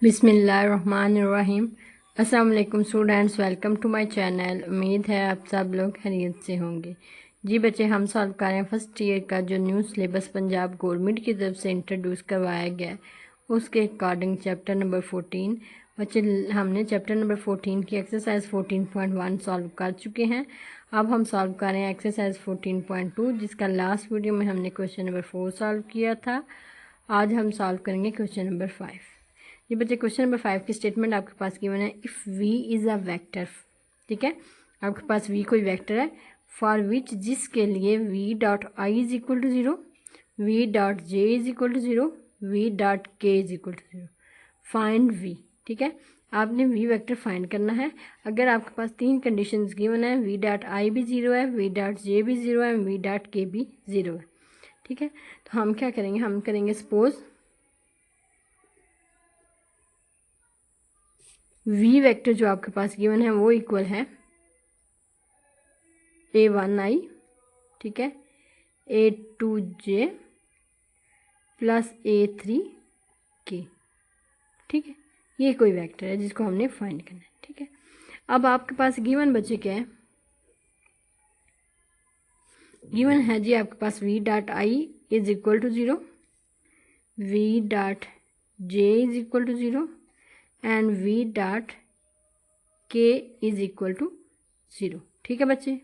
बिस्मिल्लाहिर्रहमानिर्रहीम। अस्सलाम वालेकुम students, welcome to my channel. उम्मीद है आप सब लोग खैरियत से होंगे। जी बच्चे, हम सॉल्व कर रहे हैं फर्स्ट ईयर का जो न्यू सिलेबस पंजाब गवर्नमेंट की तरफ से इंट्रोड्यूस करवाया गया है, उसके अकॉर्डिंग चैप्टर नंबर 14। बच्चे, हमने चैप्टर नंबर 14 की एक्सरसाइज 14.1 सॉल्व कर चुके हैं। अब हम सॉल्व कर रहे हैं एक्सरसाइज 14.2, जिसका लास्ट वीडियो में हमने क्वेश्चन नंबर 4 सॉल्व किया था। आज हम सॉल्व करेंगे क्वेश्चन नंबर 5। ये बच्चे, क्वेश्चन नंबर 5 की स्टेटमेंट आपके पास गिवन है, if v is a vector. ठीक है, आपके पास v कोई वेक्टर है, फॉर विच जिसके लिए v dot I is equal to 0, v dot J is equal to 0, v dot K is equal to 0। Find v। ठीक है, आपने v वेक्टर फाइंड करना है। अगर आपके पास तीन कंडीशंस गिवन है, v डॉट आई भी 0 है, v डॉट जे भी 0 है, v डॉट के भी 0 है। ठीक है, तो हम क्या करेंगे, हम करेंगे सपोज v वेक्टर जो आपके पास गिवन है वो इक्वल है a1i, ठीक है, a2j प्लस a3k। ठीक है, ये कोई वेक्टर है जिसको हमने फाइंड करना है। ठीक है, अब आपके पास गिवन बचे क्या है, गिवन है जी आपके पास v dot I is equal to 0, v dot J is equal to 0 and v dot K is equal to 0। ठीक है बच्चे,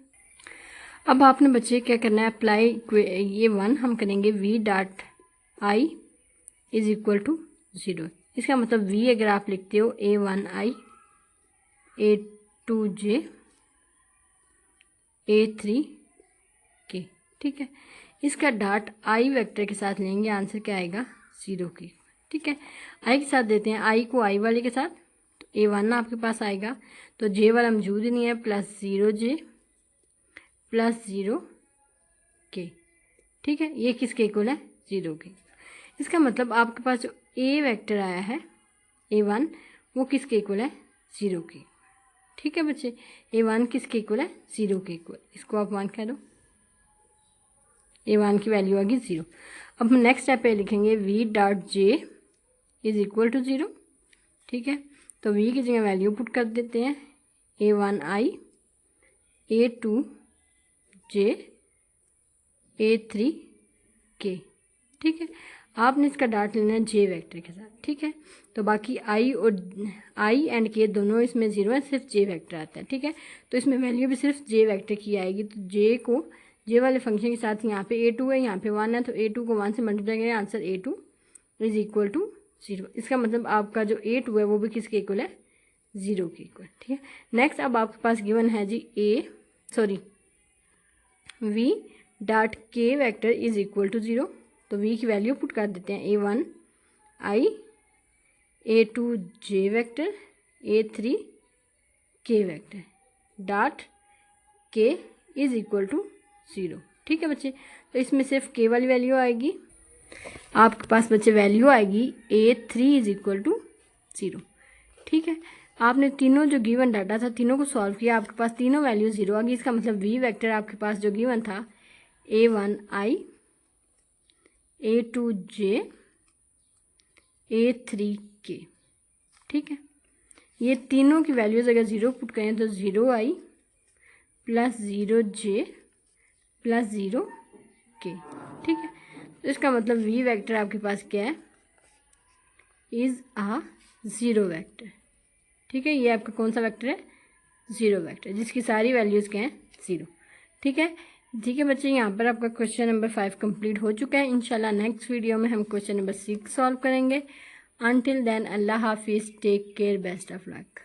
अब आपने बच्चे क्या करना है, अप्लाई ये 1 हम करेंगे v dot I is equal to 0। इसका मतलब v अगर आप लिखते हो a1i, a2j, a3k। ठीक है, इसका डॉट आई वेक्टर के साथ लेंगे, आंसर क्या आएगा 0 की। ठीक है, आई के साथ देते हैं, आई को आई वाले के साथ, तो a1 आपके पास आएगा, तो j वाला मौजूद ही नहीं है, प्लस 0j प्लस 0k। ठीक है, ये किसके इक्वल है 0 के। इसका मतलब आपके पास जो a वेक्टर आया है a1, वो किसके इक्वल है 0 के। ठीक है बच्चे, a1 किसके इक्वल है 0 के इक्वल, इसको आप 1 कह दो, a1 की वैल्यू आ गई 0। अब हम नेक्स्ट स्टेप पे लिखेंगे v dot J is equal to 0। ठीक है, तो v की जगह वैल्यू पुट कर देते हैं, a1i, a2j, a3k। ठीक है, आपने इसका डॉट लेना है जे वेक्टर के साथ। ठीक है, तो बाकी आई और आई एंड के दोनों इसमें 0 है, सिर्फ जे वेक्टर आता है। ठीक है, तो इसमें वैल्यू भी सिर्फ जे वेक्टर की आएगी, तो जे को जे वाले फंक्शन के साथ यहाँ पे a2 है, यहाँ पे 1 है, तो a2 को 1 से मल्टीप्लाई करें, answer a2 is equal to 0। इसका मतलब आपका जो a2 है वो भी किसके इक्वल है 0 के इक्वल। ठीक है, नेक्स्ट अब आपके पास गिवन है जी v डॉट के वेक्टर इज इक्वल टू 0। तो v की वैल्यू पुट कर देते हैं, a1i, a2j vector, a3k vector, dot k is equal to 0। ठीक है बच्चे, तो इसमें सिर्फ k वाली वैल्यू आएगी, आपके पास बच्चे वैल्यू आएगी a3 इज इक्वल टू 0। ठीक है, आपने तीनों जो गिवन डाटा था तीनों को सॉल्व किया, आपके पास तीनों वैल्यू 0 आ गई। इसका मतलब v वेक्टर आपके पास जो गिवन था a1i, a2j, a3k। ठीक है, ये तीनों की वैल्यूज़ अगर 0 पुट करें तो 0i plus 0j plus 0k। ठीक है, तो इसका मतलब v वेक्टर आपके पास क्या है, इज़ आ 0 वेक्टर। ठीक है, ये आपका कौन सा वेक्टर है 0 वेक्टर, जिसकी सारी वैल्यूज़ क्या हैं 0। ठीक है, ठीक है बच्चे, यहाँ पर आपका क्वेश्चन नंबर 5 कंप्लीट हो चुका है। इंशाल्लाह नेक्स्ट वीडियो में हम क्वेश्चन नंबर 6 सॉल्व करेंगे। अनटिल देन अल्लाह हाफिज़, take care, best of luck.